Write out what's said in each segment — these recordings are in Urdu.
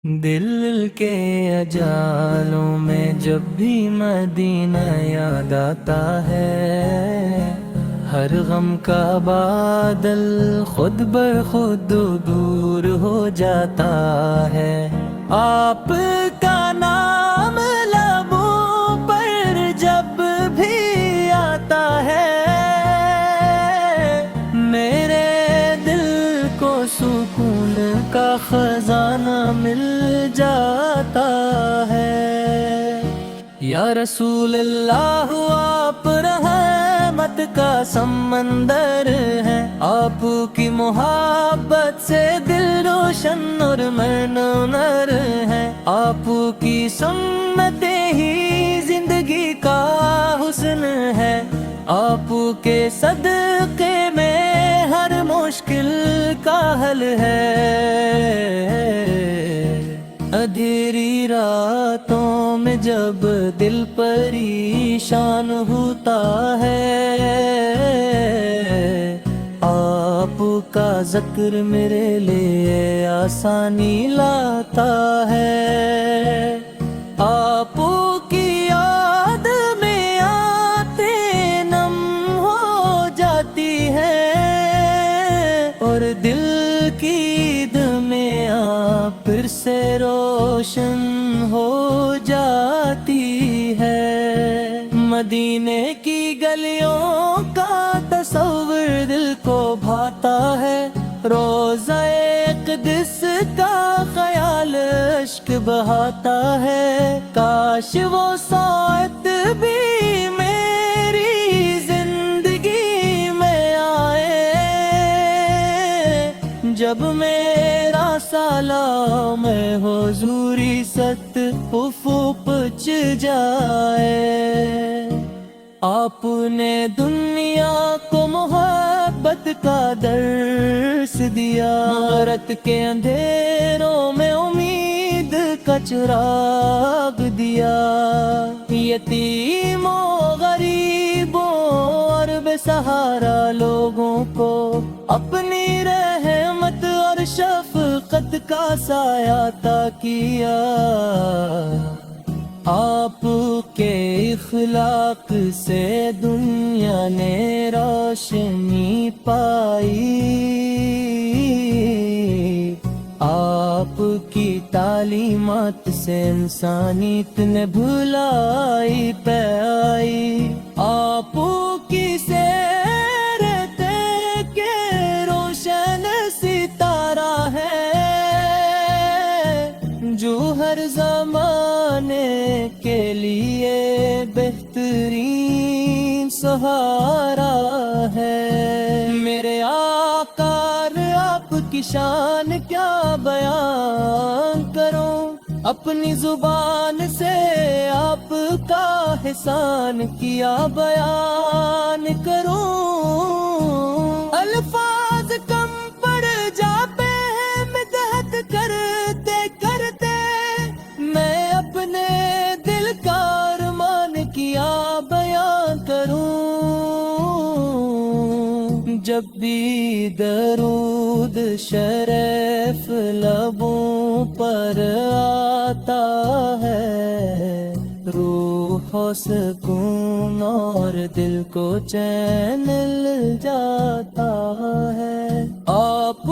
دل کے اجالوں میں جب بھی مدینہ یاد آتا ہے، ہر غم کا بادل خود بخود دور ہو جاتا ہے۔ آپ کا نام لبوں پر جب بھی آتا ہے، میرے دل کو سکون کا خزانہ مل جاتا ہے۔ یا رسول اللہ، آپ رحمت کا سمندر ہے، آپ کی محبت سے دل روشن اور منور ہے، آپ کی سنتیں ہی زندگی کا حسن ہے، آپ کے صدقے میں ہر مشکل کا حل ہے۔ اندھیری راتوں میں جب دل پریشان ہوتا ہے، آپ کا ذکر میرے لیے آسانی لاتا ہے۔ آپ کی یاد میں آتے نم ہو جاتی ہے، اور دل کی عید میں آپ پھر سے روشن ہو جاتی ہے۔ مدینے کی گلیوں کا تصور دل کو بھاتا ہے، روضہ اقدس کا خیال اشک بہاتا ہے۔ کاش وہ ساعت بھی میری زندگی میں آئے، جب میرا سلام حضوری ست پچ جائے۔ آپ نے دنیا کو محبت کا درس دیا، غرت کے اندھیروں میں امید کا چراغ دیا۔ یتیموں، غریبوں اور بے سہارا لوگوں کو اپنی رحمت اور شفقت کا سایہ عطا کیا۔ آپ کے اخلاق سے دنیا نے روشنی پائی، آپ کی تعلیمات سے انسانیت نے بھلائی پائی۔ آپ کی سیر کے روشن ستارہ ہے، جو ہر زمانے کے لیے بہترین سہارا ہے۔ میرے آقا، آپ کی شان کیا بیان کروں، اپنی زبان سے آپ کا احسان کیا بیان کروں۔ الفاظ کم پڑ جاتے ہیں مدحت کرتے کرتے، میں اپنے دل کا ارمان کیا بیان کروں۔ جب بھی درود شریف لبوں پر آتا ہے، روح و سکون اور دل کو چین مل جاتا ہے۔ آپ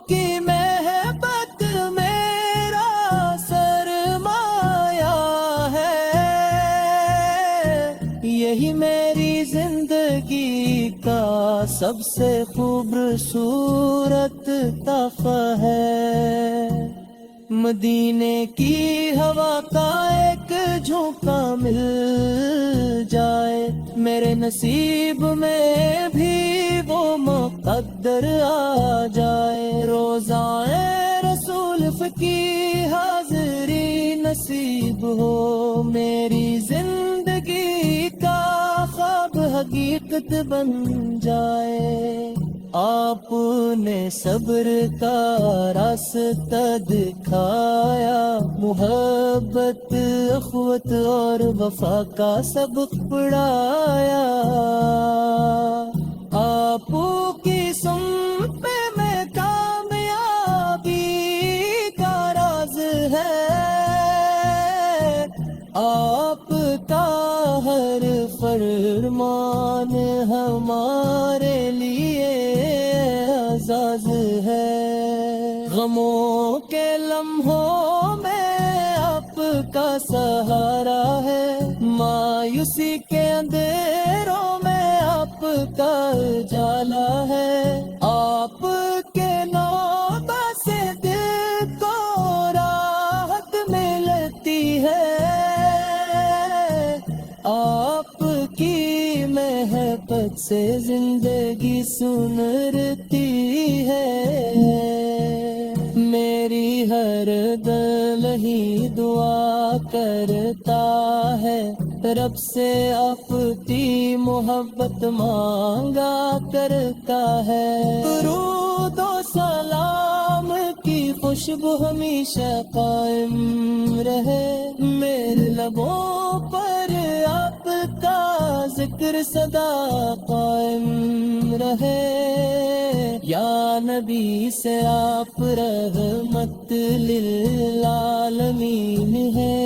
کی محبت میرا سرمایہ ہے، یہی میری زندگی کا سب سے خوبصورت تحفہ ہے۔ مدینے کی ہوا کا ایک جھونکا مل جائے، میرے نصیب میں بھی وہ مقدر آ جائے۔ روزہ رسول کی حاضری نصیب ہو، میری زندگی کا خواب حقیقت بن جائے۔ آپ نے صبر کا راستہ دکھایا، محبت، اخوت اور وفا کا سبق پڑھایا۔ آپ کی سمت میں کامیابی کا راز ہے، فرمان ہمارے لیے اعزاز ہے، غموں کے لمحوں میں آپ کا سہارا ہے، مایوسی کے اندھیروں میں آپ کا اجالا ہے، آپ کے نوبہ سے دل کو راحت ملتی ہے، آپ کی محبت سے زندگی سنرتی ہے، میری ہر دل ہی دعا کرتا ہے، رب سے اپنی محبت مانگا کرتا ہے، درود و سلام کی خوشبو ہمیشہ قائم رہے، میرے لبوں پر آپ کا ذکر سدا قائم رہے، یا نبی سے آپ رحمت للعالمین ہے،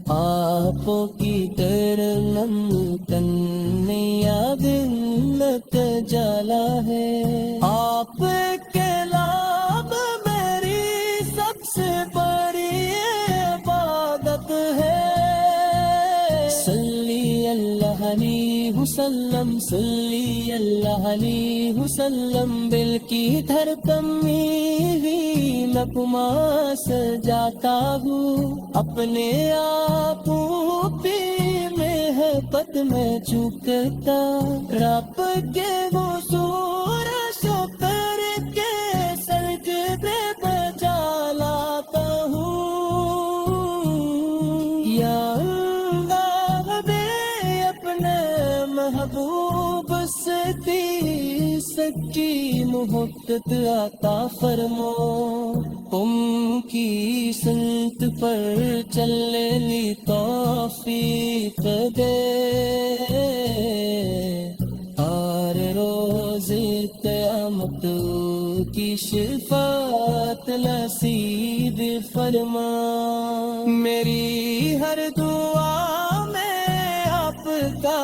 آپ کی کرم کنیا دلت جالا ہے، آپ کے لاب میری سب سے بڑی عبادت ہے، صلی اللہ علیہ وسلم، صلی اللہ علیہ وسلم، دل کی دھڑکن بھی لقمہ سجاتا ہوں، اپنے آپ پہ محبت میں چکتا، رب کے حضور شکر کے سجدے بجا لاتا ہوں، یا اللہ دے اپنے محبوب سے سچی محبت عطا فرما، تم کی سنت پر چلنے لی توفیق دے، ہر روز قیامت کی شفاعت نصیب فرما، میری ہر دعا میں آپ کا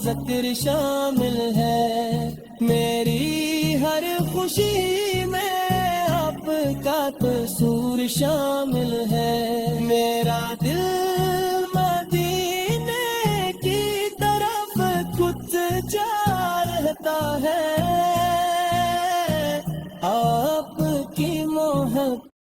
ذکر شامل ہے، میری ہر خوشی میں آپ کا تصور شامل ہے، میرا دل مدینے کی طرف خود جا رہتا ہے، آپ کی محبت